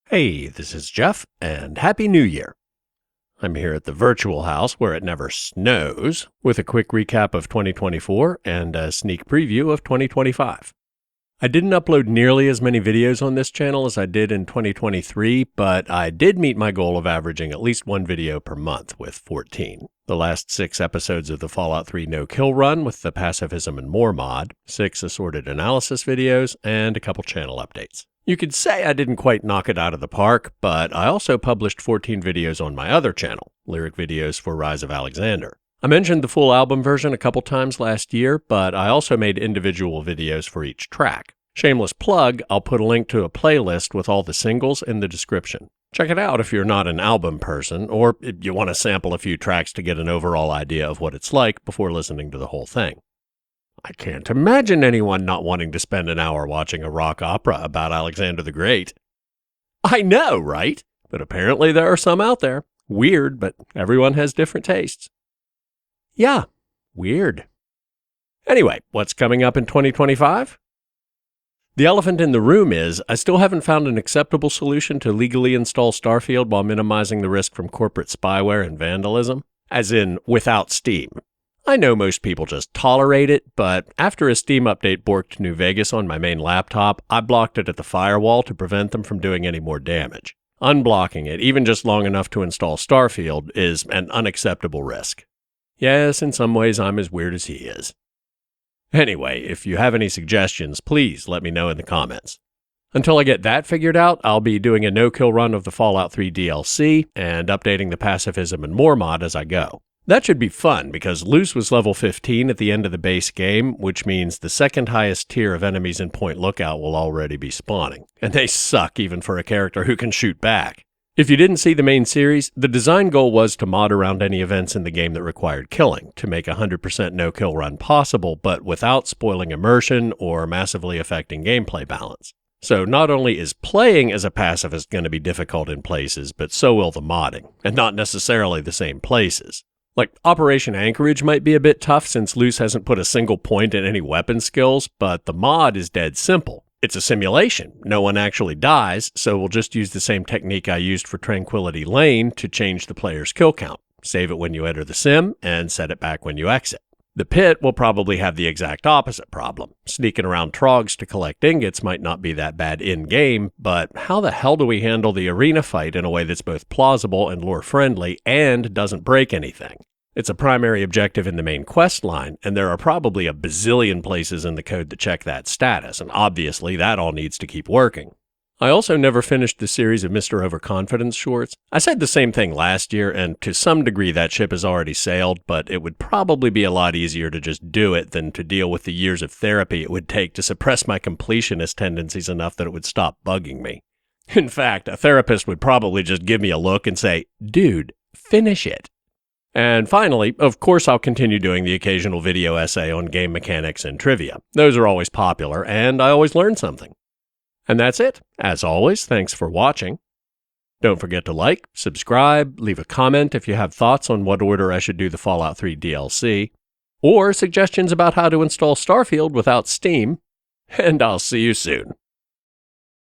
Hey, this is Jeff, and Happy New Year. I'm here at the virtual house where it never snows with a quick recap of 2024 and a sneak preview of 2025. I didn't upload nearly as many videos on this channel as I did in 2023, but I did meet my goal of averaging at least one video per month with 14. The last 6 episodes of the Fallout 3 no-kill run with the Pacifism and More mod, 6 assorted analysis videos, and a couple channel updates. You could say I didn't quite knock it out of the park, but I also published 14 videos on my other channel, Lyric Videos for Rise of Alexander. I mentioned the full album version a couple times last year, but I also made individual videos for each track. Shameless plug, I'll put a link to a playlist with all the singles in the description. Check it out if you're not an album person, or if you want to sample a few tracks to get an overall idea of what it's like before listening to the whole thing. I can't imagine anyone not wanting to spend an hour watching a rock opera about Alexander the Great. I know, right? But apparently there are some out there. Weird, but everyone has different tastes. Yeah, weird. Anyway, what's coming up in 2025? The elephant in the room is, I still haven't found an acceptable solution to legally install Starfield while minimizing the risk from corporate spyware and vandalism, as in without Steam. I know most people just tolerate it, but after a Steam update borked New Vegas on my main laptop, I blocked it at the firewall to prevent them from doing any more damage. Unblocking it, even just long enough to install Starfield, is an unacceptable risk. Yes, in some ways I'm as weird as he is. Anyway, if you have any suggestions, please let me know in the comments. Until I get that figured out, I'll be doing a no-kill run of the Fallout 3 DLC and updating the Pacifism and More mod as I go. That should be fun, because Luce was level 15 at the end of the base game, which means the second highest tier of enemies in Point Lookout will already be spawning. And they suck even for a character who can shoot back. If you didn't see the main series, the design goal was to mod around any events in the game that required killing, to make a 100% no-kill run possible, but without spoiling immersion or massively affecting gameplay balance. So not only is playing as a pacifist going to be difficult in places, but so will the modding, and not necessarily the same places. Like, Operation Anchorage might be a bit tough since Luce hasn't put a single point in any weapon skills, but the mod is dead simple. It's a simulation. No one actually dies, so we'll just use the same technique I used for Tranquility Lane to change the player's kill count. Save it when you enter the sim, and set it back when you exit. The pit will probably have the exact opposite problem. Sneaking around trogs to collect ingots might not be that bad in-game, but how the hell do we handle the arena fight in a way that's both plausible and lore-friendly and doesn't break anything? It's a primary objective in the main quest line, and there are probably a bazillion places in the code that check that status, and obviously that all needs to keep working. I also never finished the series of Mr. Overconfidence shorts. I said the same thing last year, and to some degree that ship has already sailed, but it would probably be a lot easier to just do it than to deal with the years of therapy it would take to suppress my completionist tendencies enough that it would stop bugging me. In fact, a therapist would probably just give me a look and say, "Dude, finish it." And finally, of course I'll continue doing the occasional video essay on game mechanics and trivia. Those are always popular, and I always learn something. And that's it. As always, thanks for watching. Don't forget to like, subscribe, leave a comment if you have thoughts on what order I should do the Fallout 3 DLC, or suggestions about how to install Starfield without Steam, and I'll see you soon.